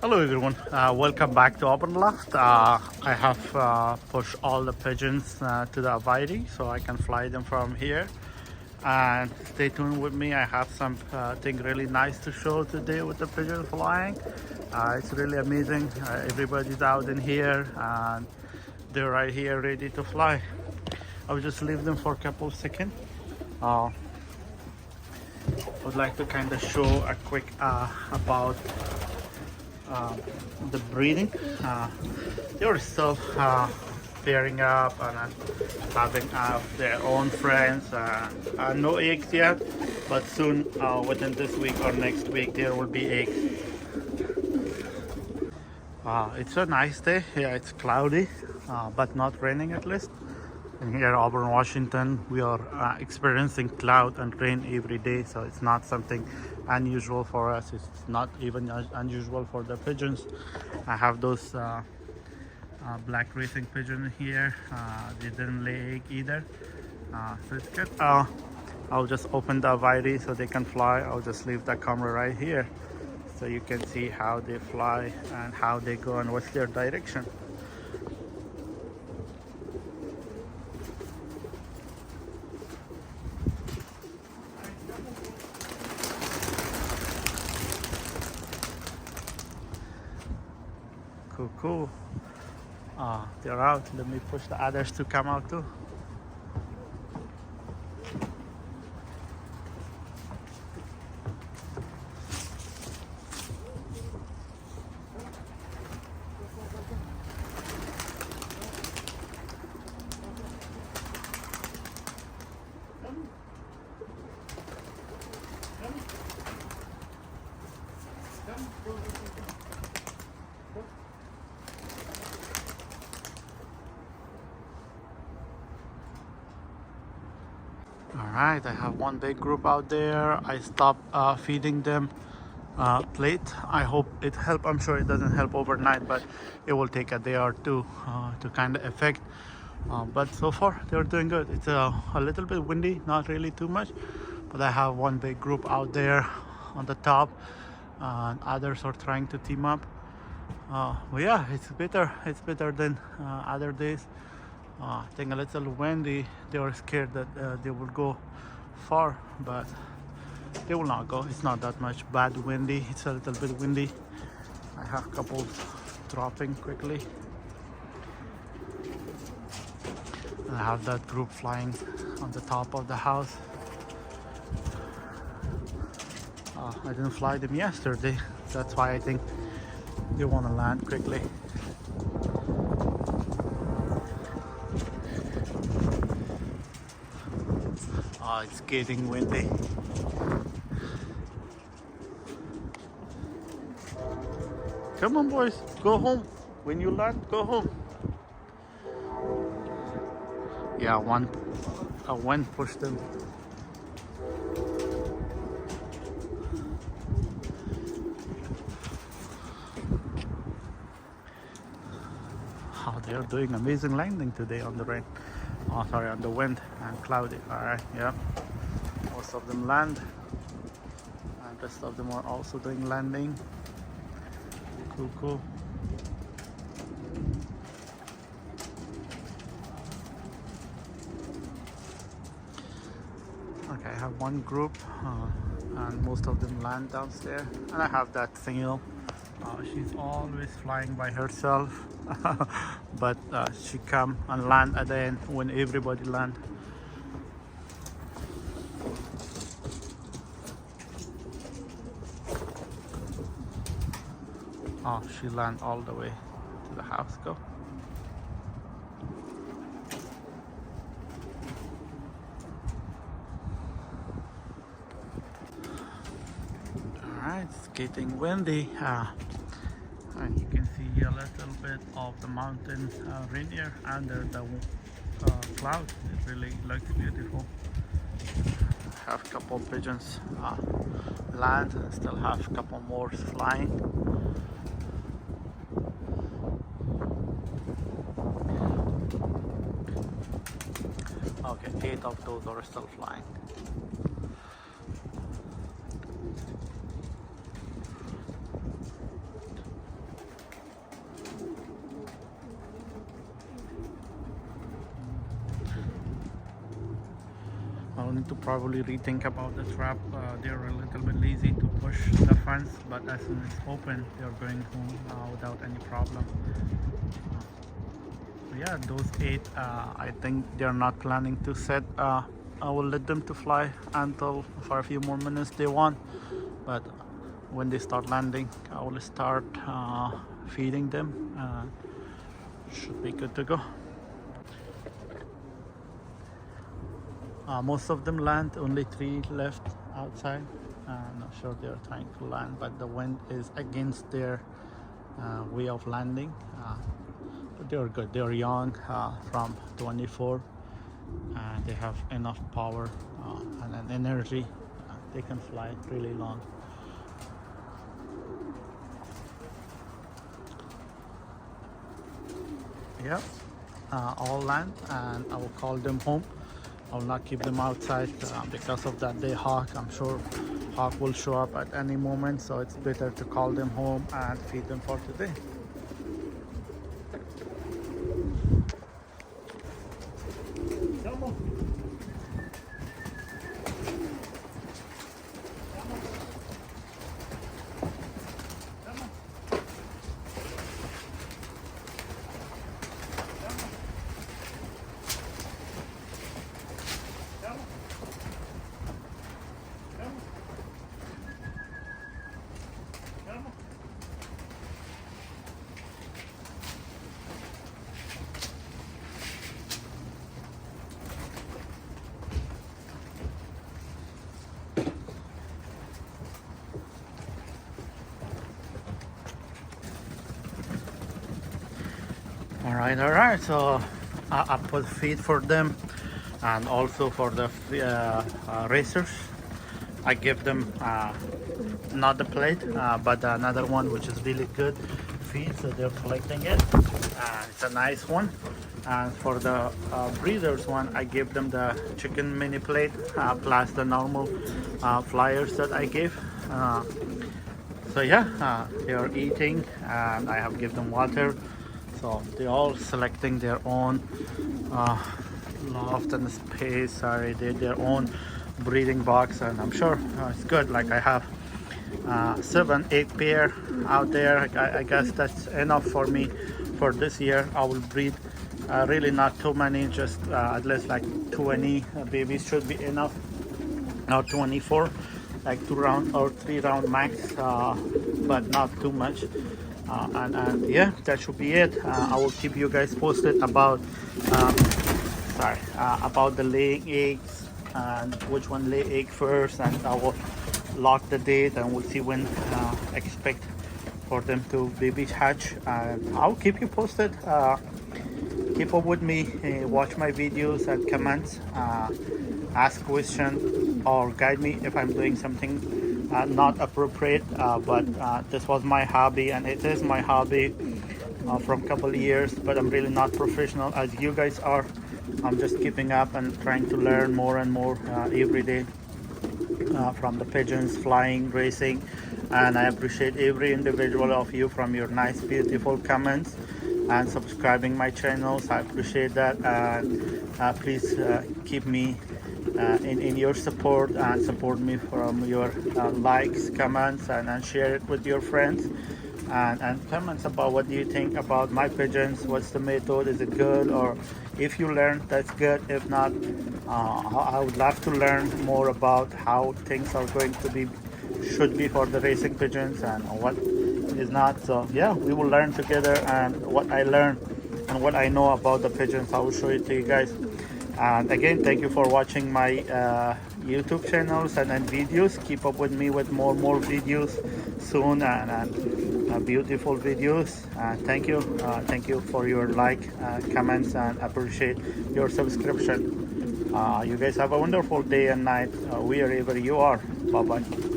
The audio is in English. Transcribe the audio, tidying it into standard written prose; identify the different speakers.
Speaker 1: Hello everyone, welcome back to Auburn Loft. I have pushed all the pigeons to the Avery so I can fly them from here. And stay tuned with me, I have something really nice to show today with the pigeons flying. It's really amazing, everybody's out in here and they're right here ready to fly. I'll just leave them for a couple of seconds. I would like to kind of show a quick about the breeding. They were still pairing up and having their own friends. No eggs yet, but soon, within this week or next week, there will be eggs. It's a nice day. Yeah, it's cloudy, but not raining at least. And here, Auburn, Washington, we are experiencing cloud and rain every day, so it's not something unusual for us. It's not even unusual for the pigeons. I have those black racing pigeon here. They didn't lay egg either, so it's good. I'll just open the Avery so they can fly. I'll just leave the camera right here so you can see how they fly and how they go and what's their direction. Cool. They're out. Let me push the others to come out too. Alright, I have one big group out there. I stopped feeding them plate. I hope it helps. I'm sure it doesn't help overnight, but it will take a day or two to kind of affect. But so far, they're doing good. It's a little bit windy, not really too much, but I have one big group out there on the top, and others are trying to team up. But yeah, it's better. It's better than other days. I think a little windy. They were scared that they will go far, but they will not go. It's not that much bad windy. It's a little bit windy. I have couples dropping quickly. And I have that group flying on the top of the house. I didn't fly them yesterday. That's why I think they want to land quickly. It's getting windy. Come on, boys, go home. When you land, go home. Yeah, a wind pushed them. Oh, they are doing amazing landing today on the rain. Oh, sorry, on the wind and cloudy. Alright, yeah. Most of them land. And the rest of them are also doing landing. Cool. Okay, I have one group and most of them land downstairs. And I have that single. She's always flying by herself. But she come and land at the end when everybody land. Oh, she land all the way to the house. Go. Alright, it's getting windy. And you can see a little bit of the mountain Rainier under the cloud. It really looks beautiful. Have a couple pigeons land, and still have a couple more flying. Okay, 8 of those are still flying. I'll need to probably rethink about the trap. They're a little bit lazy to push the fence, but as soon as it's open, they're going home without any problem. So yeah, those 8, I think they're not planning to set. I will let them to fly until for a few more minutes they want, but when they start landing, I will start feeding them. Should be good to go. Most of them land, only 3 left outside. Not sure they're trying to land, but the wind is against their way of landing. But they're good. They're young, from 24, and they have enough power and an energy. They can fly really long. Yeah, all land, and I will call them home. I will not keep them outside because of that day hawk. I'm sure hawk will show up at any moment, so it's better to call them home and feed them for today. All right. So I put feed for them, and also for the racers. I give them not the plate, but another one which is really good feed. So they're collecting it. It's a nice one. And for the breeders one, I give them the chicken mini plate plus the normal flyers that I gave. So yeah, they are eating, and I have given them water. So they're all selecting their own loft and space. Sorry, their own breeding box, and I'm sure it's good. Like I have 7, 8 pair out there. I guess that's enough for me for this year. I will breed really not too many, just at least like 20 babies should be enough. Not 24, like 2 round or 3 round max, but not too much. And yeah, that should be it. I will keep you guys posted about about the laying eggs and which one lay egg first, and I will lock the date, and we'll see when expect for them to baby hatch, and I'll keep you posted. Keep up with me, watch my videos and comments, ask questions or guide me if I'm doing something not appropriate, but this was my hobby, and it is my hobby from a couple of years, but I'm really not professional as you guys are. I'm just keeping up and trying to learn more and more every day from the pigeons, flying, racing, and I appreciate every individual of you from your nice beautiful comments and subscribing my channels. I appreciate that, and please keep me in your support, and support me from your likes, comments, and share it with your friends, and comments about what do you think about my pigeons. What's the method? Is it good? Or if you learn, that's good. If not, I would love to learn more about how things are going to be, should be for the racing pigeons, and what is not. So yeah, we will learn together, and what I learn and what I know about the pigeons, I will show it to you guys. And again, thank you for watching my YouTube channels and videos. Keep up with me with more videos soon, and beautiful videos. Thank you for your comments, and appreciate your subscription. You guys have a wonderful day and night, wherever you are. Bye bye.